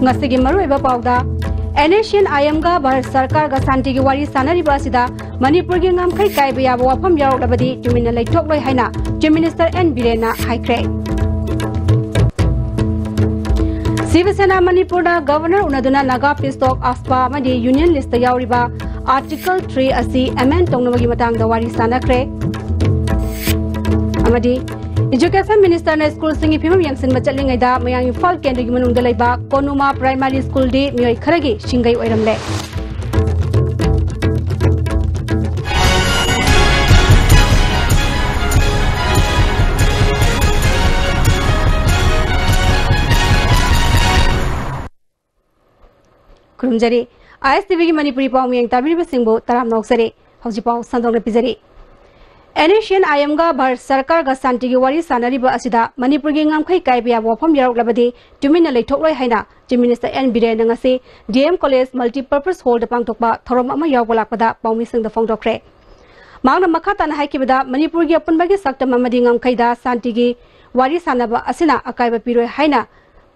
Ngasigi maru eba pauda Asian Ayamga Bharat Sarkar ga Santi gi wari sanariba asida Manipur gi ngamkhai kaiba yaba wafam yarolabadi tumina leitok loi haina Chief Minister N Birena haikre Sivasena Manipurda Governor unaduna Naga Pistok Aspa Madi Union List Yauriba Article 3 asi amend tongnamagi matangda wari sanakre Amadi Education Minister na School singi phimam yangsin machatlingai da mayang Imphal Kendri gi manungda leiba Konuma Primary School di mioi kharagi shingai oiramle Kurumjari ISTV gi Manipuri pau miyang tabiri basingbo taram noksare hauji pau sandong pizari Asian Ayamga Bharat Sarkar ga Santi gi wari sanariba asida Manipur gi ngamkhai kaiba wafam yaroklabadi tumina leithokloi haina Chief Minister N Birena ngasi DM College Multipurpose Hall da pangtokba thorom ama yawbolakpada paumi singda fongdokre Mangna makhatan haikibada Manipur gi apunbagi saktam amadi ngamkhai da Santi gi wari sanaba asina akaiba piroi haina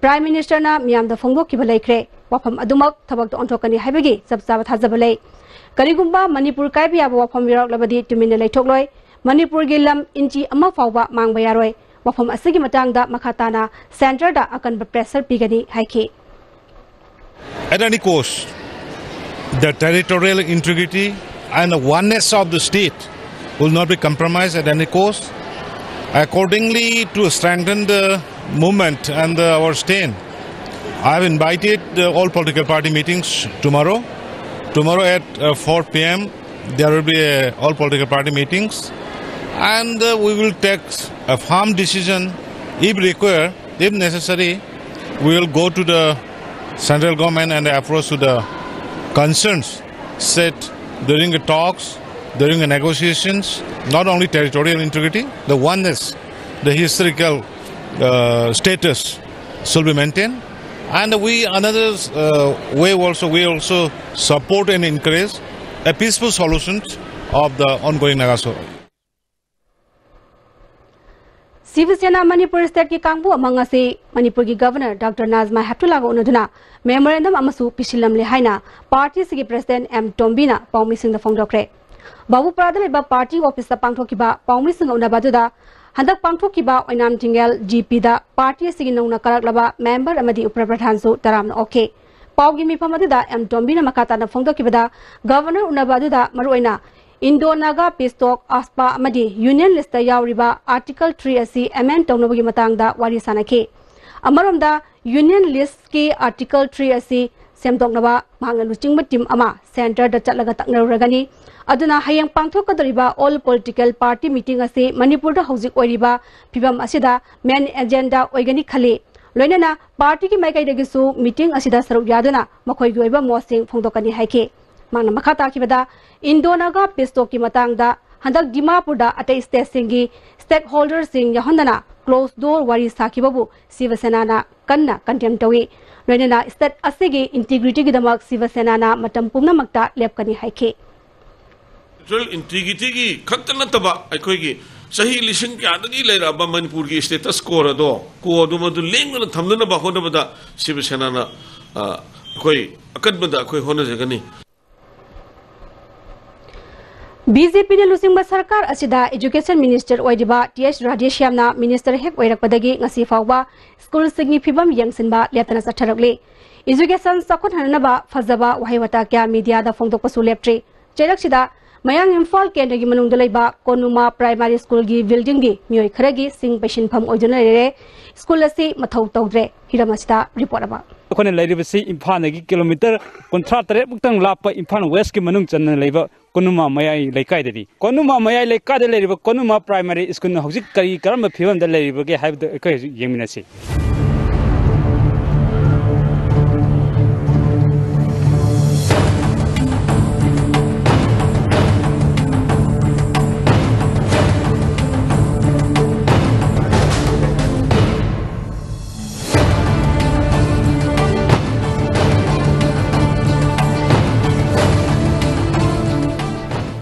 Prime Minister na miyamda fongdokkiba leikre wafam adumak thabak to onthokani haibagi sabsaba thajabale karigumba Manipur kaiba yaba wafam yaroklabadi tumina leithokloi Manipur gi lam inchi ama fawba mangba yaroi wafam asigi matangda makhatana center da akanba pressure pigani haiki At any cost the territorial integrity and the oneness of the state will not be compromised at any cost. Accordingly, to strengthen the movement and our stand, I have invited all political party meetings tomorrow. Tomorrow at 4 p.m. there will be all political party meetings. And we will take a firm decision if required, if necessary. We will go to the central government and approach to the concerns set during the talks, during the negotiations, not only territorial integrity, the oneness, the historical status should be maintained. And we another way also, we also support and encourage a peaceful solution of the ongoing negotiations. Sivasena Manipur State ki kangbu amangasi Manipur ki Governor Dr. Nazma Heptulaga unaduna memorandum amasu pishilamle haina party sigi President M Tombina paumi singda fongdokre Babu Pradale ba party office ta pangthokiba paumi singa unabaduda handak pangthokiba oinam tingal GP da party sigi nongna karaklaba member amadi upradhan su taramna okay paugi mifamaduda M Tombina makata na fongdokibada Governor unabaduda maruina Indo-Naga Pistok Aspa Amadi Union List Yauriba Article 3 asi amend tongnabagi matangda wari sanake Amaromda Union List ki Article 3 asi semdoknaba mangna luchingba team ama center da chatlaga taknarugani aduna hayang pangthokadariba all political party meeting asi Manipur da hojik oiriba phibam asida main agenda oigani khali loinana party ki maikai dagisu meeting asida saruk yaduna makhoi gi oiba mosing phongdokani haike Mangna makhata kibada Indo-Naga Pistok ki matangda handak Dimapur da atai state singi stakeholders sing yahondana closed door wari sakibabu Sivasena na kanna condemn tawi loinana state asigi integrity gi damak Sivasena na matam pumna makta lepkani haike integrity gi khattana taba aikoi gi sahi lising kya dagi leiraba Manipur gi status score do ko do madu lengna thamdana ba hoda bada Sivasena na koi akadbada koi hona jagani BJP ne Lusingba Sarkar asida Education Minister oidiba TS Radheshyamna Minister hek oirakpadagi ngasi fawba school signi phibam yangsinba leptana satharakle Education sakon hanaba fazaba wahiwata kya media da fongdokpasu leptre cheraksida mayang Imphal Kendri gi manungda leiba Konuma Primary School gi building gi mioi kharagi sing passion pham oiduna re school asi mathau tawdre hiramasida report aba Kone lairibasi Imphal nagi kilometer kontra tare buktang lapa Imphal West ki manung channa leiba Konuma mayai laikai dadi Konuma mayai laikai da lairiba Konuma Primary School na hojik kari karamba phibam da lairiba ge haibda kai yengminasi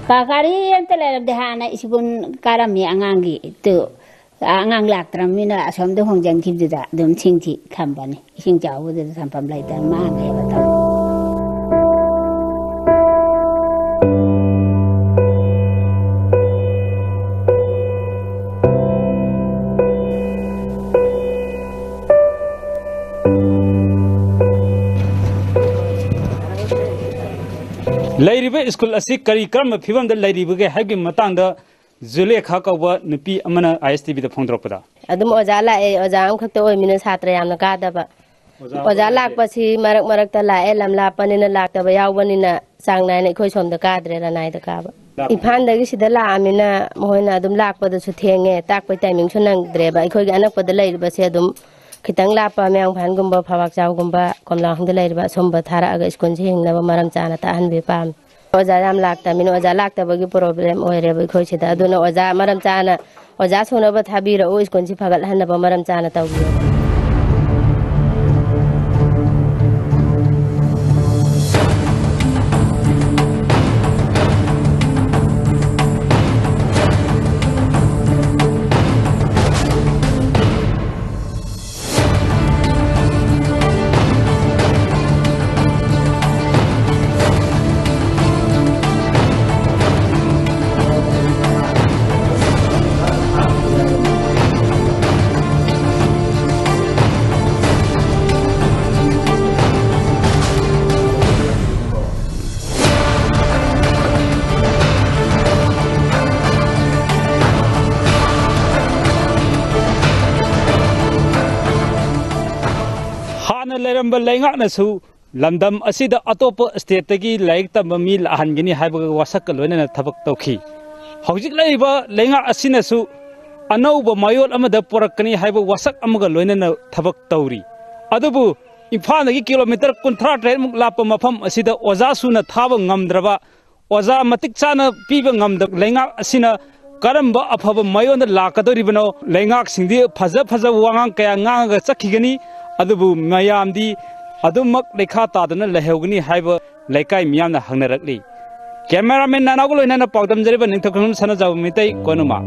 Kakari yang telah dehana isikun karami angangi itu ngang lạc tram mina asom de hong jang khib da dum ching thi kham bani sing chaw bu de sam pam lai ta ma ngai ba ta Lairiba school asi kari karma phibam da lairiba ge hagi matang da zule kha ka wa nupi amana ISTB da phongdrok pada adum oja la e oja am khakta oi mina satra yamna ka da ba oja lak pasi marak marak ta la e lam la panina lak ta ba yaw banina sang nai nei khoi som da ka dre la nai da ka ba ifan da gi sida la amina moina adum lak pa da su thenge tak pa timing su nang dre ba khoi gi anak pa da lai ba se adum khitang la pa meang phan gum ba phawak chaw gum ba komla hong da lai ba som ba thara aga skon jing na ba maram chana ta han be pam oja yam lak ta min oja lak ta ba gi problem oi re ba khoi sida aduna oja maram chana oja sona ba thabi ra o skon si phagal han na ba maram chana taw gi Leramba laingak na su lamdam asida atopa state tagi laik tamba mi lahan gini haiba wasak loina na thabak tawki hojik laiba laingak asina su anauba mayol amada porakani haiba wasak amaga loina na thabak tawri adubu imphal gi kilometer 30 muk lapa mafam asida oza suna thaba ngamdraba oza matik chana piba ngamda laingak asina karamba afaba mayona lakadoribano laingak singdi phaja phaja wangang kaya nganga chakhigani adubu mayamdi adumak lekha taduna lehogni haiba laikai miyamna hangnarakli cameraman nanagolo inana pawdam jariba ningthokam sana jaw mitai konuma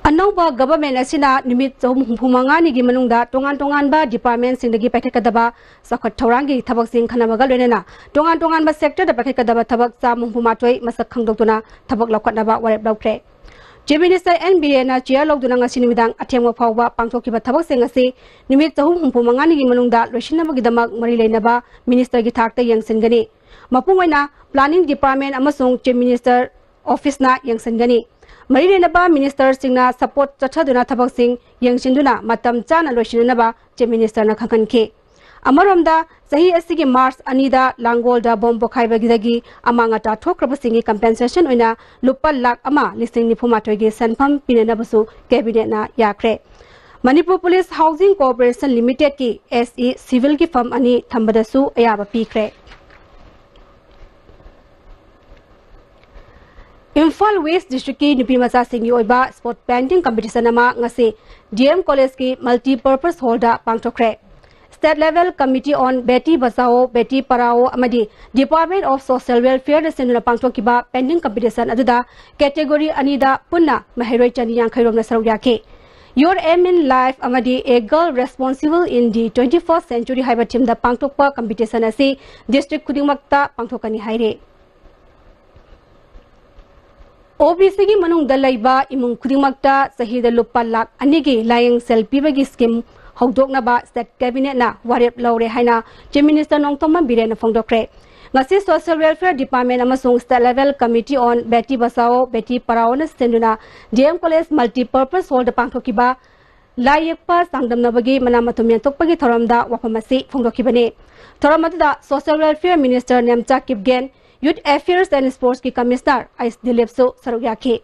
Anauba government asina nimit chom humanga ni gi manungda tongan tongan ba department singdagi paithakadaba sakhat thaurangi thabak sing khanamaga loinena tongan tongan ba sector da paithakadaba thabak cham humatoi masak khangdoktuna thabak laukhatnaba warep laukre Chief Minister NBA na chair logduna ngasi nimidang athengwa phawba pangthokiba thabak sing asi nimit chom humanga ni gi manungda loisinamagi damak mari leinaba minister gi thakta yangsengani mapungoina planning department amasung chief minister office na yangsengani Marinaba Minister Singna support Chachaduna Tabak Singh Yangsinduna Matam Chana Loshinaba Chief Minister na Khakanke Amaromda Sahi Asigi Mars Anida Langolda Bombo Khaibagidagi Amangata Thokrabasingi compensation oina lupa lakh ama listing ni phumatoigi sanpham pinanabasu cabinet na yakre Manipur Police Housing Corporation Limited ki SE civil ki firm ani thambadasu ayaba pikre Imphal West District ki nupi macha singgi oiba sport painting competition ama ngasi DM College ki multi-purpose hall da pangthokre State level committee on Beti Bachao Beti Parao amadi Department of Social Welfare da senuna pangthokiba painting competition aduda category anida punna maheroi chani yankhairomna saruyake Your aim in life amadi a girl responsible in the 21st century haiba team da pangthokpa competition asi district khudingmakta pangthokani haire OBC ki manung dalaiba imung khudingmakta sahida lupa lakh anigi layang selfie bagi scheme hogdokna ba state cabinet na warep laure haina chief minister nongtoma birena phongdokre ngasi social welfare department amasung state level committee on Beti Bachao Beti Parao na senduna DM College multi purpose hall da pangthokiba layekpa sangdamna bagi manamathumyan tokpagi thoramda wapamasi phongdokibane thoramada social welfare minister Nemcha Kipgen Youth Affairs and Sports ki Commissioner Ais Dilipso Sarugyake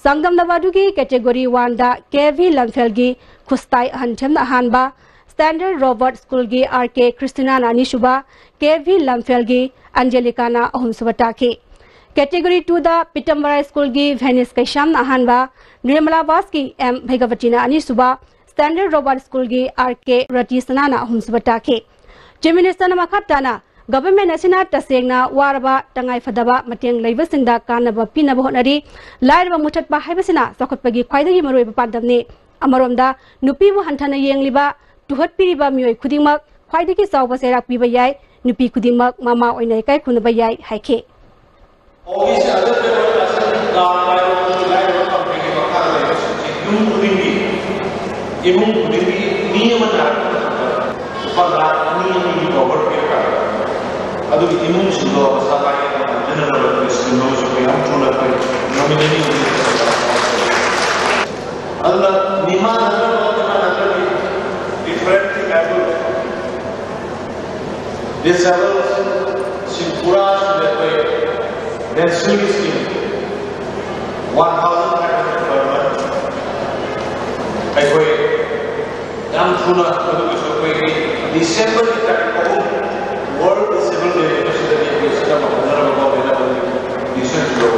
Sangdam Navadugi category 1 da KV Lamfelgi Khustai Hanchem Hanba Standard Robert School gi RK Christina Nani Shuba KV Lamfelgi Angelica na Ahumsubatake Category 2 da Pitambara School gi Venice Kaisham Hanba Nirmala Vaski M Bhagavatina Ani Suba Standard Robert School gi RK Rati Sanana Ahumsubatake Chief Minister Namakatana government asina tasengna waraba tangai fadaba mateng leibasinda kanaba pinaba honari lairba muthatpa haibasina sakhotpagi khwaidagi maroiba pandamni amaromda nupi bu hanthana yengliba tuhat piriba mioi khudingmak khwaidagi chawba serak piba yai nupi khudingmak mama oinai kai khunaba yai haike imung khudinggi niyamana pada niyami over pira adu imung sulo sabai general iskuno supaya tuna pai nominani Allah nimana ada different level this level simpura sudah pai dan sulis ini 1,000 per month akhoi yang tuna adu supaya December kita World Disability Day itu sudah dipisahkan mengenai bagaimana December.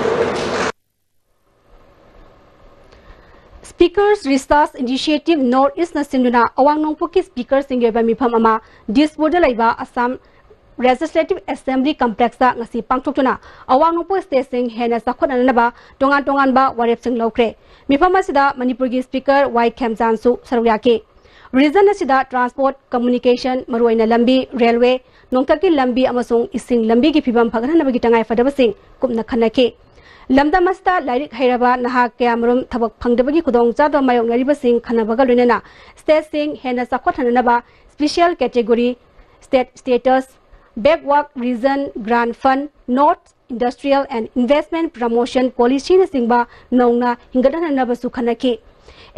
Speakers Resource Initiative North-East Nasinduna awang nongpuki speakers singgeba mifam ama disbodal laiba Assam Legislative Assembly Complex da ngasi pangthuktuna awang nongpu station hena sakhonanaba tongan ba warep sing lokre mifam asida Manipuri speaker Y Khamjan su saruyake Reason asida transport communication maruaina lambi railway nongtaki lambi amasung ising lambi gi phibam phagranabagi tangai fadabasing kumna khanake lamda masta lairik hairaba naha kyamrum thabak phangdabagi khudong chado mayong naribasing khanabaga loinana state sing hena sakhothanaba special category state status backward region grant fund north industrial and investment promotion policy na singba nongna hingadhanaba su khanake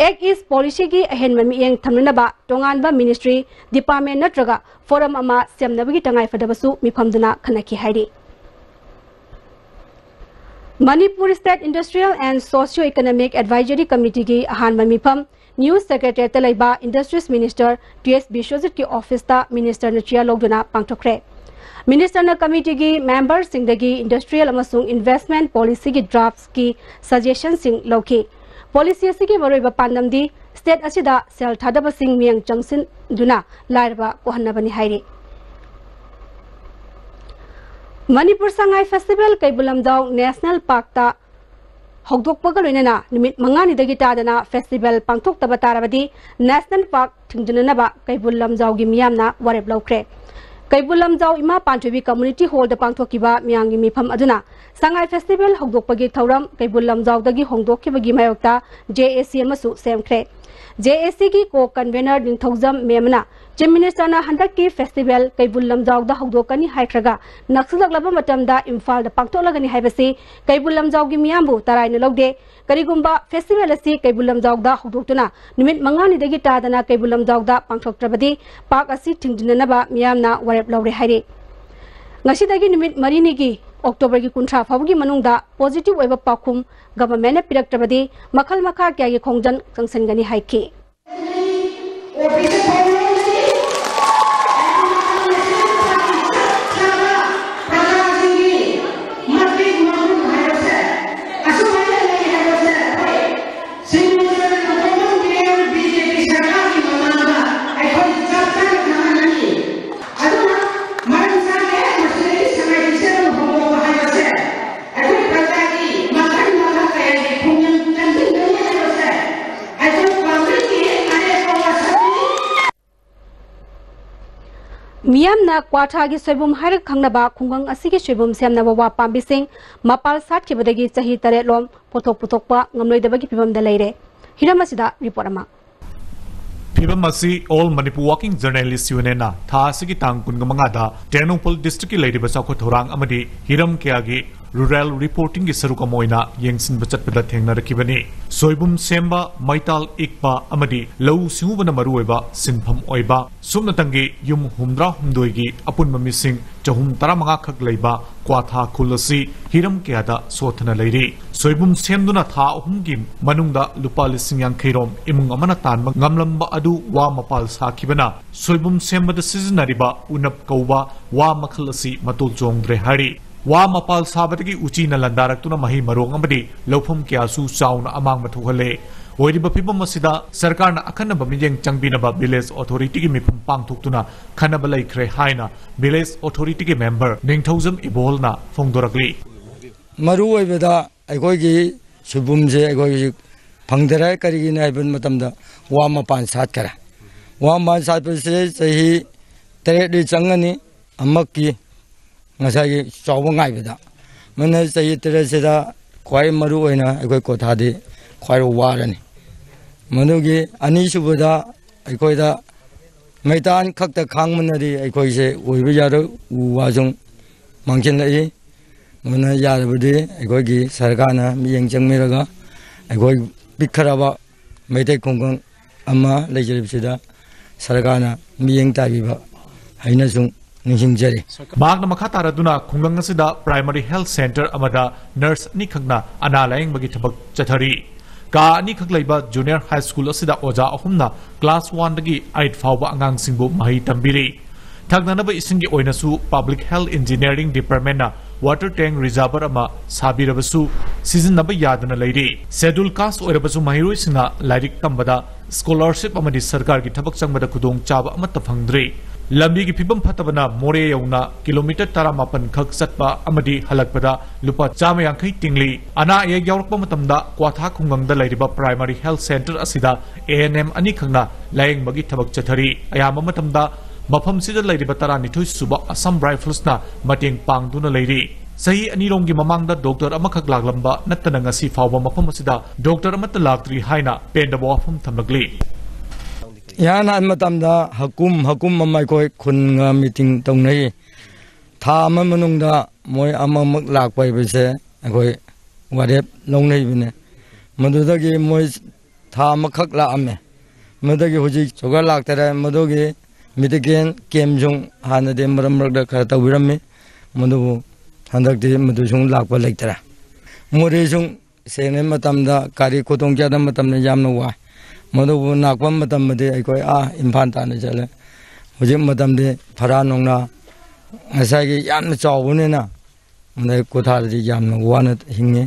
Ek is policy gi ahen mami yang thamnaba tonganba ministry department natraga forum ama semnabagi tangai fadabasu mifamduna khanaki hairi Manipur State Industrial and Socio-Economic Advisory Committee gi ahan mifam New Secretary talaiba Industries Minister TS Bishojit ki office ta minister na chia logduna pangthokre Minister na committee gi member singdagi industrial amasung investment policy gi drafts ki suggestions sing loki Policy asigi maroiba pandamdi state asida sel thadaba sing miang changsin duna lairba kohanabani hairi Manipur Sangai Festival Kaibulamdaw National Park ta hogdokpaga loinana nimit mangani dagi tadana festival pangthok taba tarabadi National Park thingdunaba Kaibulamdaw gi miyamna warep lawkre Kaibulamdaw ima Panthwi Community Hall da pangthokiba miyangi mifam aduna Sangai Festival hogdokpagi thauram Kaibulamdaw dagi hongdokkibagi mayokta JAC amasu semkhre JAC gi co-convener Ningthaujam Memna Chief Minister na handaki festival Kaibulamdaw da hogdokani haikhraga naksudaklaba matamda Imphal da pangtholagani haibasi Kaibulamdaw gi miyambu taraina logde karigumba festival asi Kaibulamdaw da hogdoktuna numit mangani dagi tadana Kaibulamdaw da pangthoktrabadi park asi thingdinanaba miyamna warep lawre haire ngasidagi numit marini gi October ki kuntra fawgi manungda positive oiba pakhum government piraktrabadi makhal makha kya gi khongjan kangsangani haike Miyamna Kwathagi Soibum Hairak Khangnaba Khungang Asigi Soibum Semnaba wa Pambising Mapal Satkibadagi Chahi Taretlom Pothok Putokpa Ngamloidabagi Pibamda Leire Hiramasida report ama Pibamasi All Manipur Working Journalist Unena Tha Asigi Tang Kungamangada Ternopal District ki Leiriba Chawkho Thorang amadi Hiram Kyagi Rural Reporting ki Saruk Amoina Yengsin Bachatpada Thengnarakibani Soibum Semba Maital Ikpa amadi Lau Singubana Maruiba Sinpham Oiba Sumnatangi Yum Humdra Humdoigi Apunma Missing Chahum Taramanga Khak Leiba Kwatha Khulasi Hiram Kyada Sothana Leiri Soibum Semduna Tha Humgi Manungda Lupa Lising Yang Khairom Imung Amana Tanma Ngamlamba Adu Wa Mapal Sakibana Soibum Semba the Seasonariba Unap Kauba Wa Makhalasi Matul Jongdre Hari Wa Mapal Sabadagi Uchi na Landarak tuna Mahi Marong amadi Lopum Kyasu Sauna Amang Matuhale ओइरिबा फिबम मसिदा सरकारना अखनबा मियेंग चंगबिनबा village authority की मिफम पांगथोक्तुना खनबा लैख्रे हाइना village authority के member Ningthoujam इबोलना फोंदोरकली मरु ओइबदा अखोइगी सुबुमजे अखोइगी फंगदरा करिगिना आइबन मतमदा वा मपान सात करा वा मान सात पसे सही तरेडी चंगनी अमक्की ngасai chawa ngai beda mane sai tere seda khwai maru oina akoi kotha de khwai ro warani manugi ani subada akoi da maitan khakta khang manari akoi se oiba yaro wa jong mangchen lai mana yarabudi akoi gi sarkana miyeng changmeraga akoi bikharaba maitai khongkong ama lejeribsida sarkana miyeng tabiba haina sung निहिंजरी मागना मखा तारदुना खुंगंग सिदा primary health centre अमदा nurse नि खगना अना lying बगी थबक चथरी का नि खगलैबा junior high school असिदा ओजा अहुमना class 1 दगी 8 फावबा अंगांग सिंगबु मही तंबिरी थगनानबा इसिंगी ओइनासु पब्लिक हेल्थ इंजीनियरिंग डिपार्टमेंट ना वाटर टैंक रिजर्वर अमा साबिरबसु सिजननबा यादना लैरी शेड्यूल कास्ट ओइरबसु महिरोइसिना लाइरिक तंबदा स्कॉलरशिप अमदि सरकार की थबक चंगबदा खुदोंग चाबा अमत फंगद्री लंबी की फिबम फतबना मोरे यौना किलोमीटर 18 खक चटपा अमदि हलकपदा लुपा 150 तिंगली अना एक यावरकपा मतमदा क्वाथा खुंगंगदा लैरिबा प्राइमरी हेल्थ सेंटर असिदा एएनएम अनि खंगना लायंग बगी थबक चथरी अयाम मतमदा मफम सिदा लैरिबा 12 सुबा असम राइफल्सना मटेंग पांगदुना लैरी सही अनिरोंगी ममांगदा डॉक्टर अमखक लागलंबा नत्तना ngasi फावबा मफम असिदा डॉक्टर अमत लाक्ट्री हाइना पेंडबा वफम थमलगली यान मतमदा हकुम ममाइकोय खुनगा मीटिंग तौनै था मनुंगदा मोय अममक लाकपाय बसे अखोय वारेप लौनै बिने मदुदगी मोय था मखक लाअमे मदगी हुजि जोगा लाक्तरे मदुगी मिटिगेन केमजुंग हानदे मरमरदा खर तौबिरम्मी मदुबु हंदकदि मदुसुंग लाकपा लैतरा मोरेसुंग सेने मतमदा कारी खोतोंग्यादा मतमने यामना वा मधुबु नाकपम मतमदे अखोय इम्फाल ताने चले हुजिक मतमदे फरा नोंगना ngसागी यामना चावबनेना मने कोथादि यामना वाना हिंगे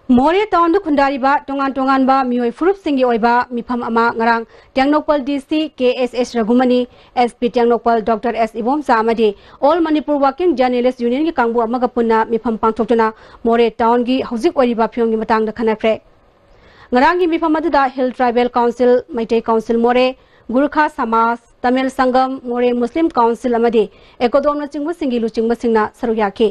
मोरे टाउन खुंदारिबा टोंगान बा मियोय फुरुप सिंगी ओइबा मिफम अमा ngarang Tengnoupal DC KSS Raghumani SP Tengnoupal doctor S Ibomcha अमदि all Manipur working journalist union की कांगबु अमगा पुन्ना मिफम पांथोक्तुना मोरे टाउन की हौजिक ओइरिबा फियोंगी मतंगदा खनाख्रे ngarang मिफम अदुदा hill tribal council Meitei council Moreh Gorkha Samaj Tamil Sangam Moreh Muslim council अमदि एकोदोंना चिंगबु सिंगी लुचिंगबु सिंगना सरुयाखि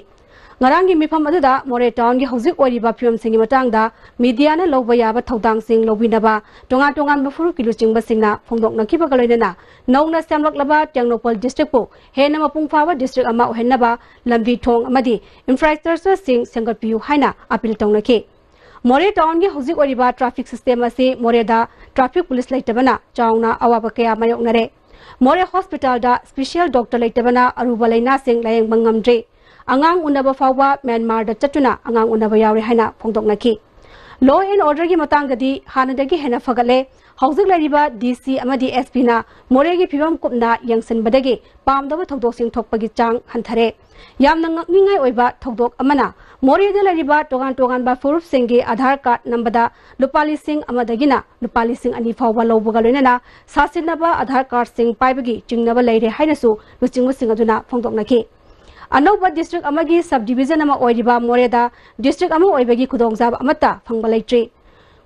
ngarang मिफम अदुदा मोरे टाउन की हौजिक ओइरिबा फियोम सिंगी मतंगदा मीडिया ना लौबा याबा थौदांग सिंग लौबिनबा टोंगान बफुरु की लुचिंगबु सिंगना फोंदोकनखिबा गलोइना नौना सेमलकलबा टेंगनोपल डिस्ट्रिक्ट पु हेना मपुंग फावा डिस्ट्रिक्ट अमा ओहेनबा लंबी थोंग अमदि इंफ्रास्ट्रक्चर सिंग सेंगटपियु हाइना अपील तौनखि मोरे टाउन की हौजिक ओइरिबा ट्रैफिक सिस्टम असे मोरेदा ट्रैफिक पुलिस लैतबना चाउना अवाबा कया मायोकनरे मोरे हॉस्पिटल दा स्पेशल डॉक्टर लैतबना अरुबा लैना सिंग लायंग बंगमद्रे अंगांग उनबा फावबा म्यांमार दा चटुना अंगांग उनबा यावरे हाइना फोंदोकनखि लॉ एंड ऑर्डर की मतंगदी हानदगी हेना फगले हौजिक लैरिबा डीसी अमदि एसपी ना मोरे की फिवम कुपना यंगसनबदगी पामदबा थौदोकसिंग थोकपगी चांग हंथरे यामना ngakningai oiba thodok amana मोरेदा लैरिबा टोगान बा फुरुप सिंगी आधार कार्ड नंबदा लुपाली सिंग अमदगिना लुपाली सिंग अनि फावबा लौबगा लोइना सासिनबा आधार कार्ड सिंग पाइबगी चिंगनबा लैरे हाइनसु लुचिंगबु सिंग अदुना फोंदोकनखि अनौबा डिस्ट्रिक्ट अमगी सब डिवीजन अमा ओइरिबा मोरेदा डिस्ट्रिक्ट अमा ओइबगी खुदोंजाब अमता फंगबा लैट्री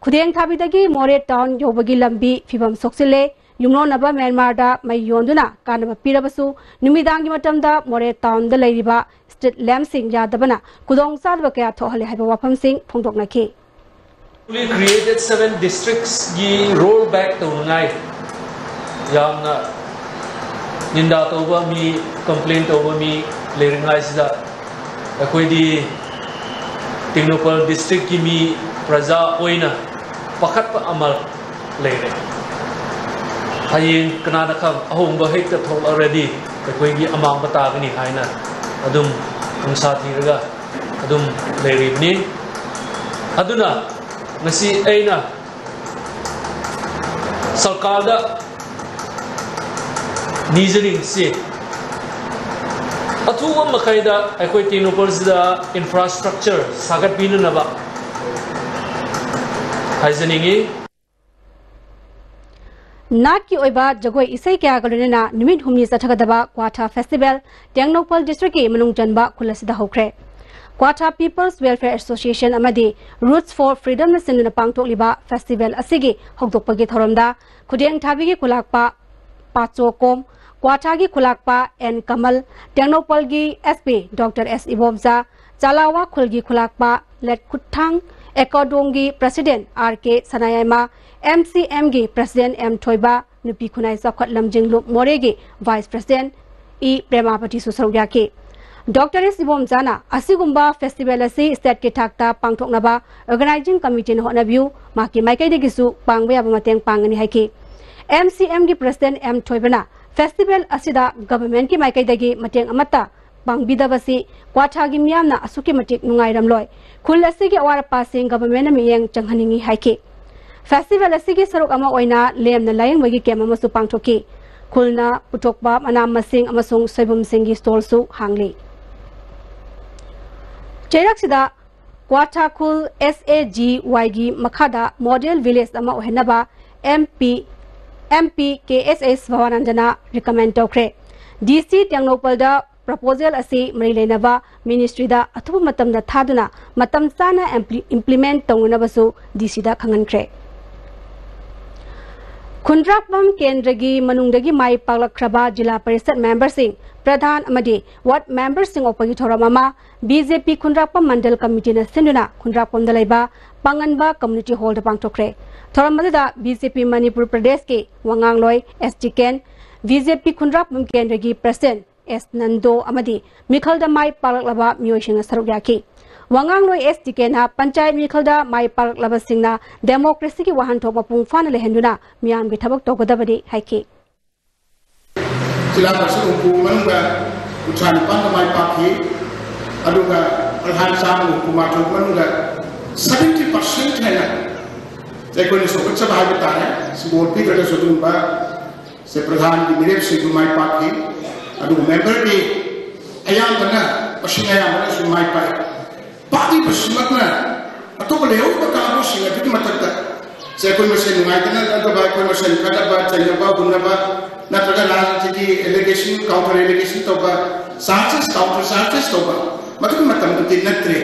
खुदेंग थाबिदगी मोरे टाउन योबगी लंबी फिबम सोक्सिले युमलोनबा म्यांमारदा मै योंदुना कानबा पिरबसु नुमिदांगी मतमदा मोरे टाउन दा लैरिबा स्ट्रीट लैम्प सिंग यादबना खुदोंग सादबा कया थोहले हाइबा वाफम सिंग फोंदोकनखि We created 7 districts gi roll back to ngai yamna ninda toba mi complaint over mi leringai sida akoi di Tingnopal district ki mi praja oina pakhat pa amal leire hayin kanada kham ahongba hekta thol already akoi gi amang batagani haina adum ungsa thiraga adum leiribni aduna ngasi aina sarkarda nizaring si athuwa makaida akoi Tingnopal sida infrastructure sagat binunaba हाइजनिंगी नाट की ओइबा जगोई इसै क्या गलुनेना निमिट हुमनी चथगदबा क्वाथा festival टेंगनोपल district की मनुंग जनबा खुलसिदा होख्रे क्वाथा people's welfare association अमदी रूट्स फॉर फ्रीडम न सिनुना पांगथोकलिबा फेस्टिवल असिगी हौदोकपगी थोरमदा खुदेंग थाबिगी खुलाकपा पाचोकोम क्वाथा की खुलाकपा एन कमल टेंगनोपल की एसपी डॉक्टर एस इबोमजा चालावा खुलगी खुलाकपा लेट खुथांग एकोडोंगी president R K Sanayaima MCM की प्रेसिडेंट एम थोइबा नुपी खुनाई चौखट लमजिंगलुक मोरे की वाइस प्रेसिडेंट ई प्रेमापति सुसरौया के डॉक्टर एस इबोम जाना असिगुम्बा फेस्टिवल असी स्टेट के थाकता पांगथोकनबा ऑर्गेनाइजिंग कमिटी न होटनबियु माकी माइकैदगिसु पांगबा याबा मतेंग पांगनी हाइके MCM की प्रेसिडेंट एम थोइबना फेस्टिवल असिदा गवर्नमेंट की माइकैदगी मतेंग अमता पांगबिदबसी क्वाथा की मियामना असुकी मटिक नुंगाइरमलोय खुल असिगी अवारपासिंग गवर्नमेंट मियेंग चंगहनिंगी हाइके फेस्टिवल असिगी सरुक अमा ओइना लेमना लायंगबगी केम अमसु पांगथोकी खुलना पुथोकबा मना मसिंग अमसुंग सोइबुम सिंगी स्टॉलसु हांगली चेरक्सिदा क्वाथा खुल SAGY की मखादा मॉडल विलेज अमा ओहेनबा MP KSS भवानंदना रिकमेंड तौख्रे DC टेंगनोपलदा प्रपोजल असी मरी लेनबा मिनिस्ट्री दा अथुब मतमदा थादुना मतम चाना इम्प्लीमेंट तौनबसु DC दा खंगनख्रे खुंद्राकपम केंद्र की मनुंगदगी माई पालख्रबा जिला परिषद मेंबर सिंह प्रधान अमदी वार्ड मेंबर सिंह ओपगी थोरममा BJP खुंद्राकपम मंडल कमिटी न सिंदुना खुंद्राकपम दलैबा पांगनबा कम्युनिटी हॉल द पांगथोख्रे थोरमदा BJP मणिपुर प्रदेश के वंगांगलोय ST केन BJP खुंद्राकपम केंद्र की प्रेसिडेंट S नंदो अमदी मिखलदा माई पालखलबा मियोइसिंग सरुयाकी वंगांगलोय ST केना पंचायत मिखलदा माई पालखलबसिंगना डेमोक्रेसी की वहानथोक मपुंग फाना लेहंदुना मियाम की थबक तोगदबदी हाइके जिला परिषद हुकूमत उछान पान माई पाखी अदुगा प्रधान साहब हुकूमत मनुगा 70% है ना जेकोनी सोबत सब हाई बताए बोर्ड भी करते सोदुंबा से प्रधान की मिलेप से माई पाखी अदु मेंबर की अयाम बना पश्चिम अयाम बना सुमाई पाए पार्टी पश्चिमकना अतोप लेओ बकाबो सिंगा कि मतक से कोई मसे नुमाइतना दबा कोई मसे खडबा चलबा गुनबा नत्रगा राजनीति की एलिगेशन काउंटर एलिगेशन तोबा साचेस काउंटर साचेस तोबा मतक मतम कि नत्रे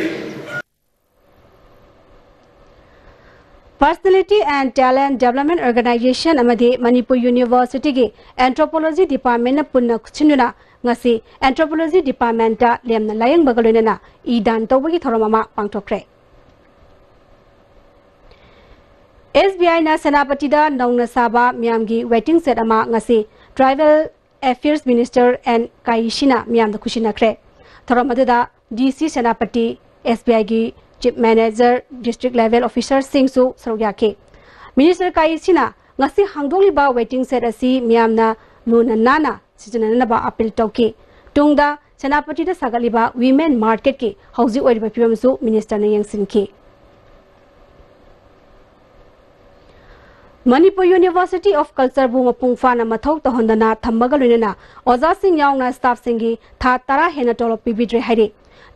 personality and talent development organisation अमदी मणिपुर यूनिवर्सिटी की एंथ्रोपोलॉजी डिपार्टमेंट पुनः छिनुना ngasi एंथ्रोपोलॉजी डिपार्टमेंट लेमना लायंग बगलोनेना ईदान तौबगी थोरममा पांगथोख्रे SBI ना सेनापति दा नौना साबा म्यामगी वेटिंग सेट अमा ngasi tribal affairs minister and काइशिना म्याम द खुशिनख्रे थोरमदा DC सेनापति SBI की chief manager district level officer सिंगसु सरुयाके मिनिस्टर काइशिना ngasi हांगदोलिबा वेटिंग सेट असी म्यामना लुना नाना सिजननबा अपील तौके तुंगदा सेनापति दा सागलिबा वीमेन मार्केट के हौजी ओइरिबा फिबमसु मिनिस्टर ने यंगसिनके मणिपुर यूनिवर्सिटी ऑफ कल्चर बु मपुंगफाना मथौ तहंदना थम्बगा लोइना ओजा सिंह यावना स्टाफ सिंगी था तरा हेना टोलो पिबिद्रे हाइरे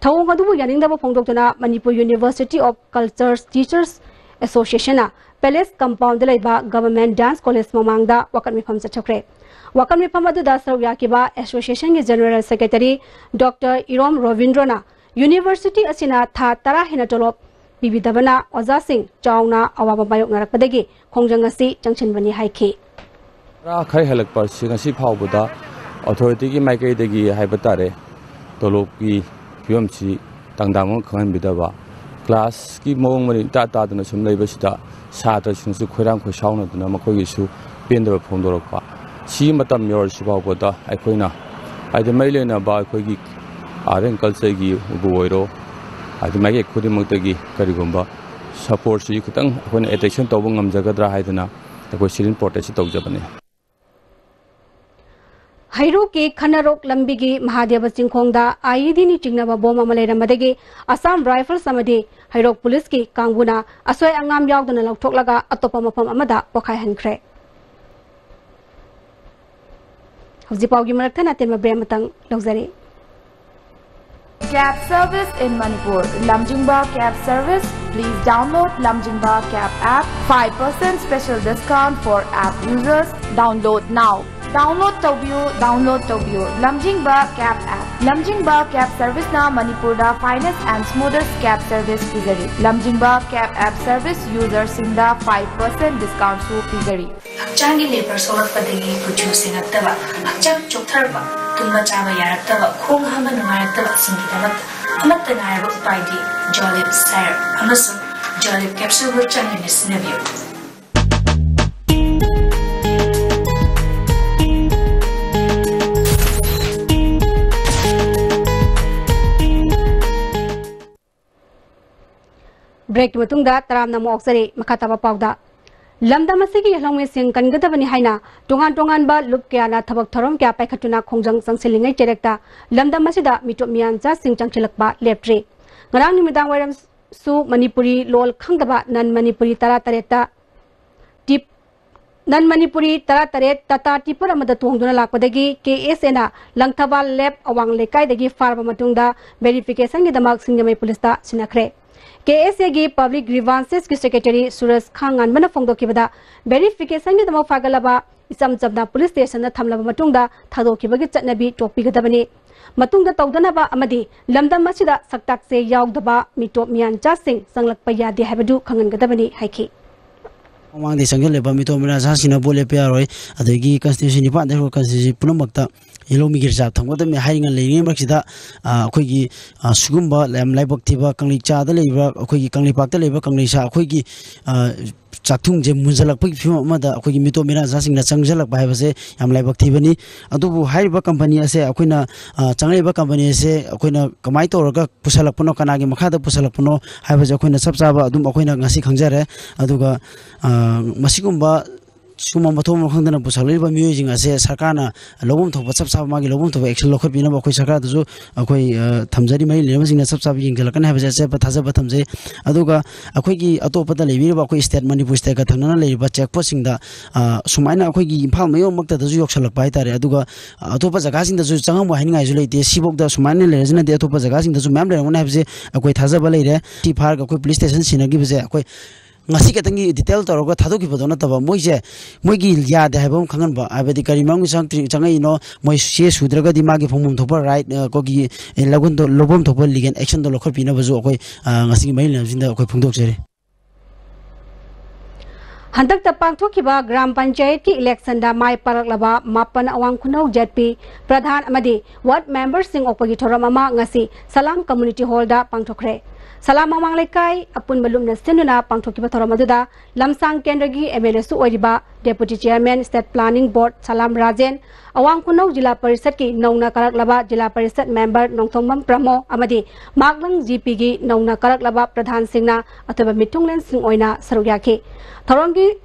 थौंग अदुबु यानिंगदबा फोंगदोक्तना Manipur university of cultures teachers association palace compound लेबा गवर्नमेंट डांस कॉलेज ममांगदा वकन मिफम चथख्रे वकन मिफम अदुदा सरुयाकिबा एसोसिएशन के जनरल सेक्रेटरी डॉक्टर इरोम रविंद्रना यूनिवर्सिटी असिना था तरा हेना टोलो पिबिदबना ओजा सिंह चावना अवाबा बायोक नरकपदगी खोंजंग असि चंगछनबनी हाइखे रा खै हलकपा सिंगसि फावबदा अथॉरिटी की माइकैदगी हाइबतारे तोलोप की फियमसी तंगदामो खनबिदबा क्लास की मोंग मरि तादना सुम लेबसिदा सात्र सिंगसु खोराम खोसावना दना मखोगिसु पेंदब फोंदोरकपा सी मतम योर सिबावबदा अखोइना आइदे मैलेना बा अखोगी आरेन कल्चर की उबोइरो आइदे माइके खुदिमक्तगी करिगुंबा सपोर्ट से खतंग अखोइना एटेक्शन तौब ngamjagdra haidana अखोइ सिरिन प्रोटेक्ट तौजबने हैरो के खनरोक लंबी की महादेव चिंखोंगदा आईडी नि चिंगनबा बोम अमलेरमदगे असम राइफल्स अमदे हैरोक पुलिस की कांगबुना असोय अंगाम यावदना लौथोकलगा अतोप मफम अमदा पोखाय हनख्रे हौजिपावगी मरकथना तेम ब्रेमतंग लौजरे cab service in Manipur. Lamjingba Cab Service. Please download Lamjingba Cab app. 5% special discount for app users. Download now. Download Tobio. Lamjingba Cab app. Lamjingba Cab Service na Manipur da finest and smoothest cab service pigari. Lamjingba Cab app service users sinda 5% discount su pigari. Hakchangi labor sorak padagi producing attaba. Hakchang choktarba. Tumba chaba yaraktaba. Khong hama nungayaktaba singitamat. Amatta nairu upaidi. Jolib Sire. Amasu Jolib capsule bu changi sinabio. Break matungda taram na mo oksari makataba pawda lamda masigi yalongwe sing kangadabani haina tongan ba lup kya na thabak thorom kya paikhatuna khongjang sangsilingai cherekta lamda masida mito mian cha sing changchilakba leptre ngarang nimidang wairam su Manipuri lol khangdaba nan Manipuri tara tareta tip nan Manipuri tara taret tata tipur amada tongduna lakpadagi KSA langthaba lab awang lekai dagi farba matungda verification gi damak singamai police ta sinakre KSA gi Public Grievances ki Secretary Suraj Khangan mana phongdo kibada verification gi dama fagalaba isam jabna police station na thamlaba matungda thado kibagi chatnabi topi gadabani matungda tawdanaba amadi lamdam masida saktak se yaugdaba mitop mian cha sing sanglakpa yade habadu khangan gadabani haiki Mang di sanggil leba mitop mian cha sina bole pe aroi adagi constitution ni pa de constitution punamakta yellow migirja thangwada me hiring leini maksida akhoi sugumba lam laibak thiba kangli cha da leiba akhoi kangli pak da leiba kangli sa akhoi gi chakthung je munjalak pik phim amada akhoi mito mena sa singna changjalak bai base yam laibak thibani adubu haiba company ase akoina changleba company ase akoina kamai toraga pusalak puno kanagi makhada pusalak puno haiba je akoina sabchaba adum akoina ngasi khangjare aduga masigumba Suma mathom khangdana pusalaiba miyojing ase sarkana lobom thokpa chapchap magi lobom thokpa action lokhotbina ba khoi sarkar du akhoi thamjari mai lemajingna chapchap yingjalakana haba je pa thaja ba thamje aduga akhoi gi atopada leibira akhoi state Manipur state ka thanana leiba checkpost singda sumaina akhoi gi imphal mayo makta da ju yoksalak bai tare aduga atopa jaga singda ju changam ba haningai ju leite sibok da sumaina lerejina de atopa jaga singda ju mem lerona habje akhoi thaja ba leire ti phar akhoi police station sinagi bje akhoi ngasi katangi detail toroga thadoki bodona taba moije moigi yade habam khangan ba abedi karimang sang changai no moi se sudraga di magi phomum thopa right kogi lagun do lobom thopa legal action do lokhor pina bazu akoi ngasi mai jinda akoi phungdok jere Handak tapang thokiba gram panchayat ki election da mai paraklaba mapan awang khunau JP pradhan amadi ward members sing opagi thoramama ngasi salam community hall da pangthokre Salam Mamang Lekai, Apun Balum Nastenuna, Pangtokiba Toramaduda, Lamsang Kendragi, MLSU Oiba, Deputy Chairman, State Planning Board, Salam Rajen, Awang Kuno, Jila Parisaki, Nona Karaklaba, Jila Parisat Member, Nongtongam Pramo, Amadi, Maglang GPG, Nona Karaklaba, Pradhan Singna, Ataba Mitunglen Sing Oina, Sarugyaki. Torongi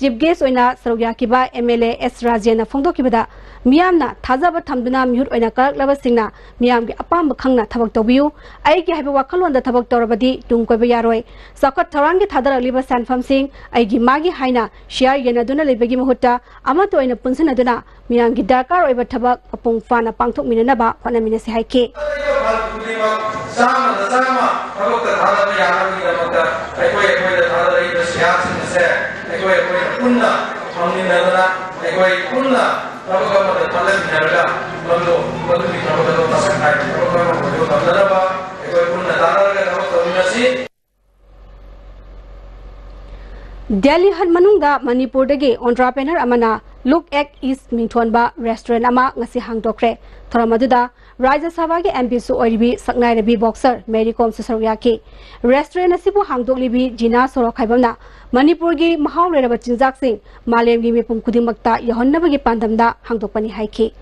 Jibges Oina, Sarugyaki ba, MLA S. Rajen, Fongdokibada, Miamna, Tazaba Tamduna, Mute Oina Karaklaba Singna, Miam Apam Bakanga, Tabak Tobiu, Aiki have a Wakalon the Tabak Torabadi, Dunkobayaroi, Sakot Tarangi Tadara Liba San Fam Sing, Aigi Magi Haina, Shia Yanaduna Libegi Mahuta, Amato in a Punsanaduna, Miam Gidaka over Tabak, Apung Fana Pangtok Minanaba, Panaminasi Haiki. Delhi had Manunga, Manipur degi entrepreneur Amana, Look at East Mintonba restaurant Ama ngasi hangdokre. Toramaduda, Raja Savagi MPSU Oibi, Saknai Rabi boxer, Mary Com Sasaryaki. Restaurant Asibu Hangdoklibi, Jina Sorokaibana, Manipurgi, Mahau Rebachinzak Singh, Malem Gimi Pumkudimakta, Yahonabagi Pandamda, Hangdokani Haiki.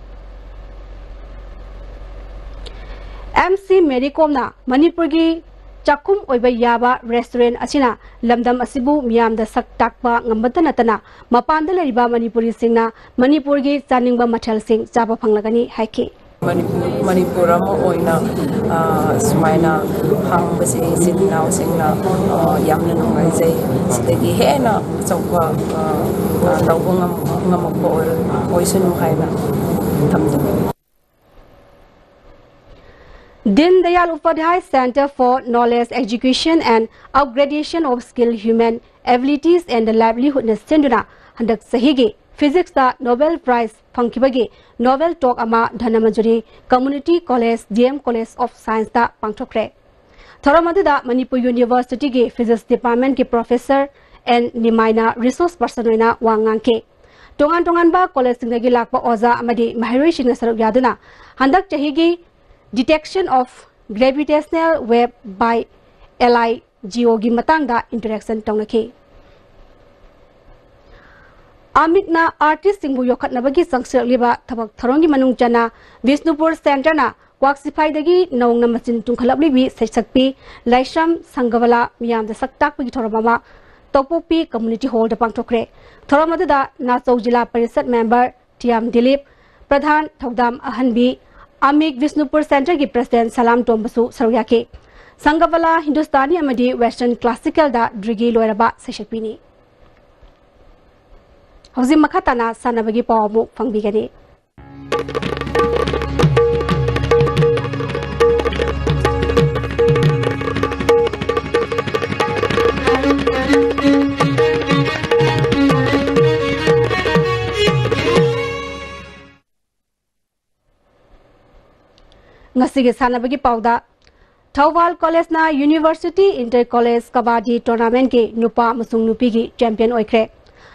MC Mary Comna, Manipurgi, Chakum Oiba Yaba restaurant Asina, Lamdam Asibu, Miam the Sak Takba, Ngambatanatana, Mapanda Riba Manipuri Singna, Manipurgi, Saningba Matel Singh, Java Panglagani, Haiki. Manipurama Oina, Sumaina, Hambasi, Sidna, Singna, Yamna Nungaze, Stegi Hena, Soka, Laugungam, Ngamako, Poison Haina, Tamzan. Din Dayal Upadhyay Center for Knowledge Education and Upgradation of Skilled Human Abilities and Livelihood na senduna handak sahigi Physics da Nobel Prize phangkibagi Nobel Talk ama Dhanamajuri Community College DM College of Science da pangthokre. Thoramadu da Manipur University ge Physics Department ke Professor and Nimaina Resource Person oina wangangke. Tongan ba college singnagi lakpa oza amadi mahiroi singna saruk yaduna handak chahigi Detection of Gravitational Wave by LIGO gi matangda interaction tongnaki. Amit na artist singbu yokhat nabagi sangsir liba thabak tharongi manung chana Visnupur Center na Waksify dagi naung na machin tungkhalapli bi sechakpi Laisham Sangawala miyam da saktak pagi thoramama Topopi Community Hall da pangthokre. Thoramadu da Nachau Jila Parisad member Tiam Dilip Pradhan Thaudam Ahanbi Amik Visnupur Center ki President Salam Tombasu Sarugyake. Sangawala Hindustani amadi Western Classical da Drigi Loiraba seshakpini. Hausim makhatana sanabagi pawamu fangbigani. Ngasige sanabagi pauda Thawal College na University Inter College Kabaddi Tournament ke nupa amasung nupi gi champion oikre.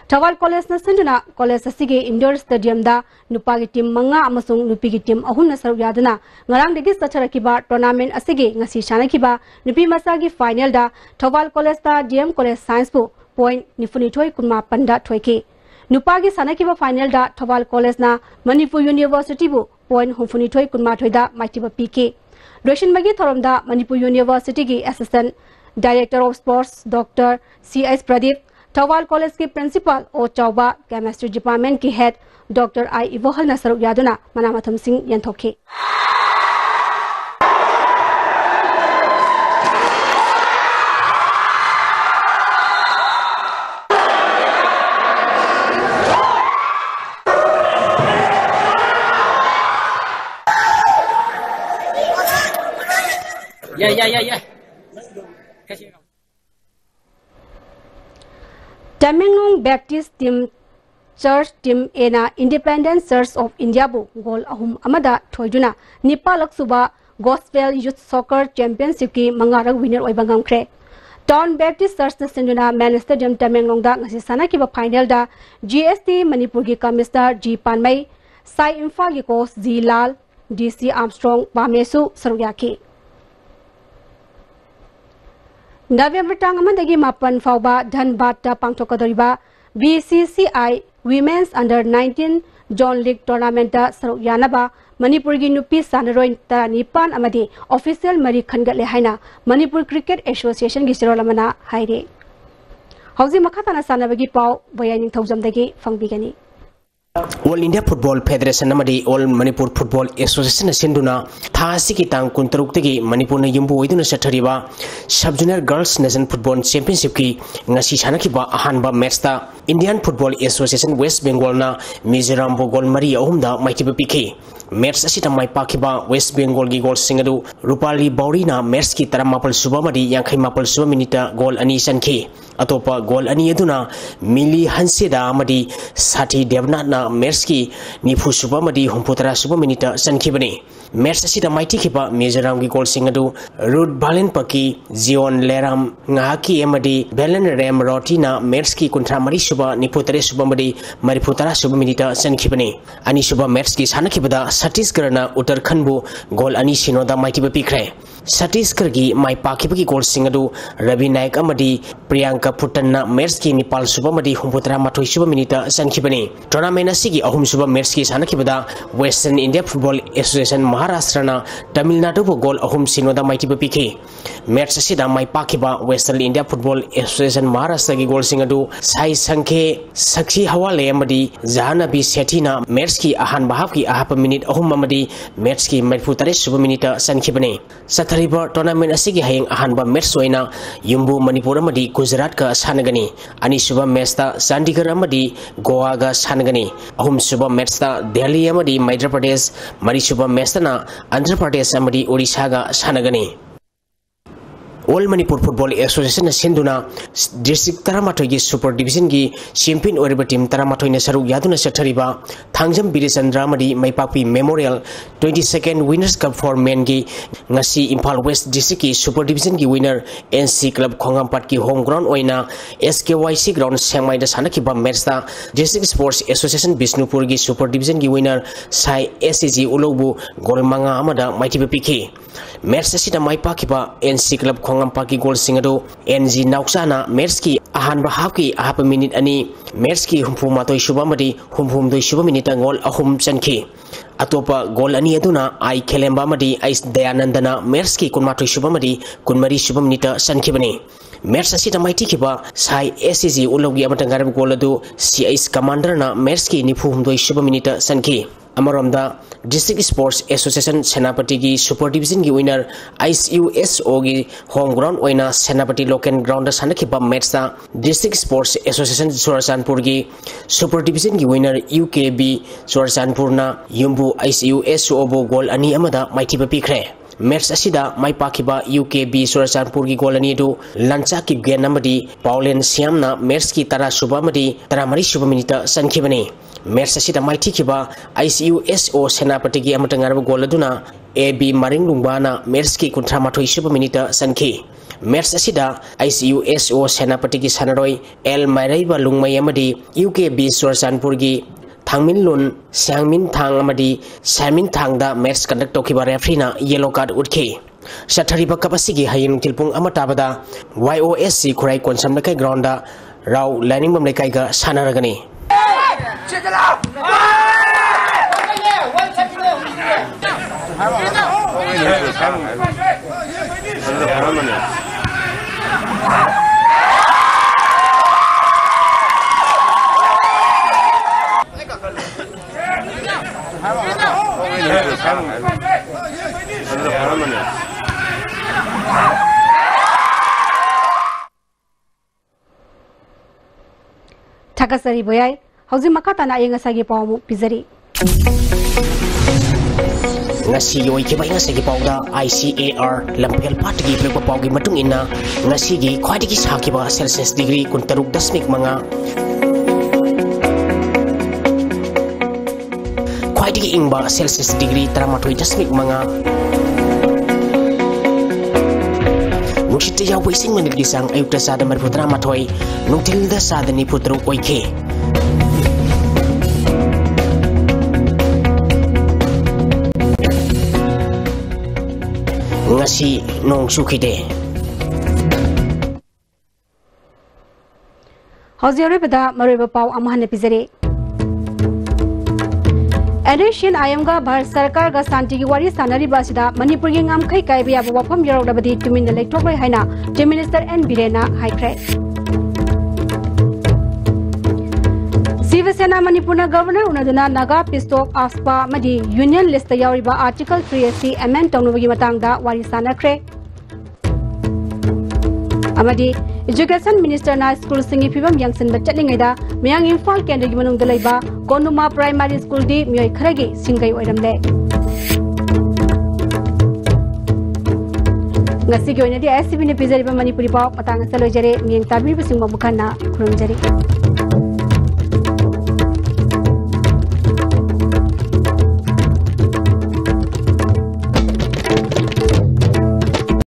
Thawal College na senduna college asige indoor stadium da nupa gi team manga amasung nupi gi team ahun na saruk yaduna ngarang degi sacharakiba tournament asige ngasi shanakiba nupi masa gi final da Thawal College da DM College Science bu point nifuni thoi kunma panda thoike. Nupa gi sanakiba final da Thawal College na Manipur University bu point humfuni thoi kunma thoida maitiba PK. Doshin bagi thoramda Manipur University ki Assistant Director of Sports Dr. C.S. Pradeep, Thawal College ki Principal O Chauba, Chemistry Department ki Head Dr. I. Ivohal na saruk yaduna Manamatham Singh yanthokhe. Yeah. Tamenglong Baptist Team Church Team ena Independent Church of India bu goal ahum amada thoiduna Nipalak suba Gospel Youth Soccer Championship ki mangarag winner oibangam kre. Town Baptist Church na senduna Man Stadium Tamenglong da ngasi sana ki ba final da GST Manipur ki Commissioner G Panmai Sai Imphal ki coach G Lal DC Armstrong Bamesu sarugyaki. November tangamandagi mapan fauba Dhanbad da pangthokadoriba BCCI Women's Under 19 John League Tournament da saruk yanaba Manipur gi nupi sanaroin taranipan amadi official mari khangatle haina Manipur Cricket Association gi sirolamana haire. Hauji makhatana sanabagi pau boyaning thaujamdagi fangbigani. All India Football Federation namadi All Manipur Football Association senduna thasi ki tang kuntaruk tegi Manipur na yumbu iduna sathariba Sub Junior Girls Nation Football Championship ki ngasi sanakiba ahanba match ta Indian Football Association West Bengal na Mizoram bo gol mari ahumda maitiba piki match asita mai pakiba West Bengal gi gol singadu Rupali Bauri na match ki taramapal suba madi yankhai mapal suba minita gol ani sanki atopa gol ani aduna Mili Hanseda amadi Sati Devnath na match ki nifu suba madi humputara suba minita sankibani match asita maiti kiba Mizoram gi gol singadu Ruth Balen paki Zion Leram ngahaki amadi Belen Ram Roti na match ki kuntra mari suba niputare suba madi mariputara suba minita sankibani ani suba match ki sanakibada Satisgarh na Uttarakhand bu gol ani sinoda maiti bapikre Satisgarh gi mai pakibagi gol singadu Ravi Naik amadi Priyanka Putan na match ki Nepal suba madi humputara mathoi suba minita sankibani tournament asigi ahum suba match ki sanakibada Western India Football Association Maharashtra na Tamil Nadu bu gol ahum sinoda maiti bapikhe match asida mai pakiba Western India Football Association Maharashtra gi gol singadu Sai Sankhe Sakshi Hawale amadi Jahanabi Sethi na match ki ahan bahab ki ahap minute ahum amadi match ki marifutare suba minita sankibani चथरिबा tournament असिगी हयेंग अहानबा match ओइना युम्बु मणिपुर अमदी गुजरात का सानगनी अनिसुबा match ता चंडीगढ़ अमदी गोवा गा सानगनी अहुमसुबा मैच ता दिल्ली अमदी मध्य प्रदेश मरीसुबा मैच ता आंध्र प्रदेश अमदी ओडिशा गा सानगनी ऑल मणिपुर फुटबॉल एसोसिएशन सिंधुना डिस्ट्रिक्ट तरामाथोई की सुपर डिविजन की चैंपियन ओरिबा टीम तरामाथोई ने सरुक यादुना चथरिबा थांगजम बिरेचंद्र मदी मैपापी memorial 22nd winners cup for men की ngasi इम्फाल वेस्ट डिस्ट्रिक्ट की सुपर डिविजन की विनर एनसी क्लब खोंगामपाट की होम ग्राउंड ओइना एसकेवाईसी ग्राउंड सेंगमाइदा सानखिबा मैच ता डिस्ट्रिक्ट स्पोर्ट्स एसोसिएशन बिष्णुपुर की सुपर डिविजन की विनर साई एससीजी उलोबु गोल मंगा अमदा माइथिबा पिखि मैच असिदा माइपाखिबा एनसी क्लब खोंगामपाट की गोल सिंगदो एनजी नाउक्साना मैच की अहानबा हाफ की हाफ मिनट अनि मैच की हुमफुमातोई सुबा मदी हुमफुमदोई सुबा मिनट गोल अहुम चनखि अतोपा गोल अनि अदुना आई खेलेम्बा मदी आइस दयानंदना मैच की कुनमाथोई सुबा मदी कुनमरी सुबा मिनट सनखिबनी मैच असिदा माइथिखिबा साई एससीजी उलोगी अमतंगारब गोल अदु सीआईएस कमांडर ना मैच की निफुहुमदोई सुबा मिनट सनखि अमरोमदा डिस्ट्रिक्ट स्पोर्ट्स एसोसिएशन सेनापति की सुपर डिविजन की विनर ICUSO की होम ग्राउंड ओइना सेनापति लोकल ग्राउंड सानखिबा मैच ता डिस्ट्रिक्ट स्पोर्ट्स एसोसिएशन चुरचांदपुर की सुपर डिविजन की विनर UKB चुरचांदपुर ना युम्बु ICUSO बो गोल अनि अमदा माइथिबा पिखरे मैच असिदा माइपाखिबा UKB चुरचांदपुर की गोल अनि दु लंचा की गेन नंबरदी पाउलेन सियामना मैच की तरा सुबा मदी तरा मरी सुबा मिनिट सनखिबनी मैच असिदा माइथिखिबा ICUSO सेनापति की अमतंगारब गोल अदुना AB मरिंगलुंगबाना मैच की 38 सुबा मिनिट सनखि मैच असिदा ICUSO सेनापति की सनरोय एल माइराइबा लुंगमई अमदी UKB चुरचांदपुर की थांगमिन लुन सांगमिन थांग अमदी सामिन थांगदा मैच कंडक्ट तौखिबा रेफरीना येलो कार्ड उठखि चथरिबा कप असिगी हयेंग तिलपुंग अमताबदा YOSC खुराई कोनसम लकै ग्राउंड दा राव लाइनिंगबम लैकाइगा सानरगनी Thakasari boyai hauji makatana yengasagi pawmu pizari ngasi yoi ke bainga segi pawda ICAR lampel patgi plek pawgi matung ina ngasi gi khwadi ki sakiba celsius degree 36.5 khwadi ki ingba celsius degree 38.5 Nushite yaw ising manit gisang ayukta sada marputra mathoy nungtilda sada ni putru oike ngasi nong sukide hauji rebada mariba paw amahane pizare Asian Ayamga Bharat Sarkar ga Santi ki wari sanari basida Manipur gi ngam khai kai bia wafam yarodabadi tumin the electoral bai haina Chief Minister N Birena haikre Sivasena Manipurna Governor unaduna Naga Pistok Aspa Madi Union List yawriba Article 3C amend tawnugi matangda wari sanakre Amadi Education Minister na School singi phibam yangsin bachatlingaida Myang Imphal Kendra gi manung dalaiba Konuma Primary School di myoi kharagi singai oiramle Ngasi gi oinadi SCB ne pizari ba Manipuri paw patang salojare miyang tabir bising mabukana khurumjari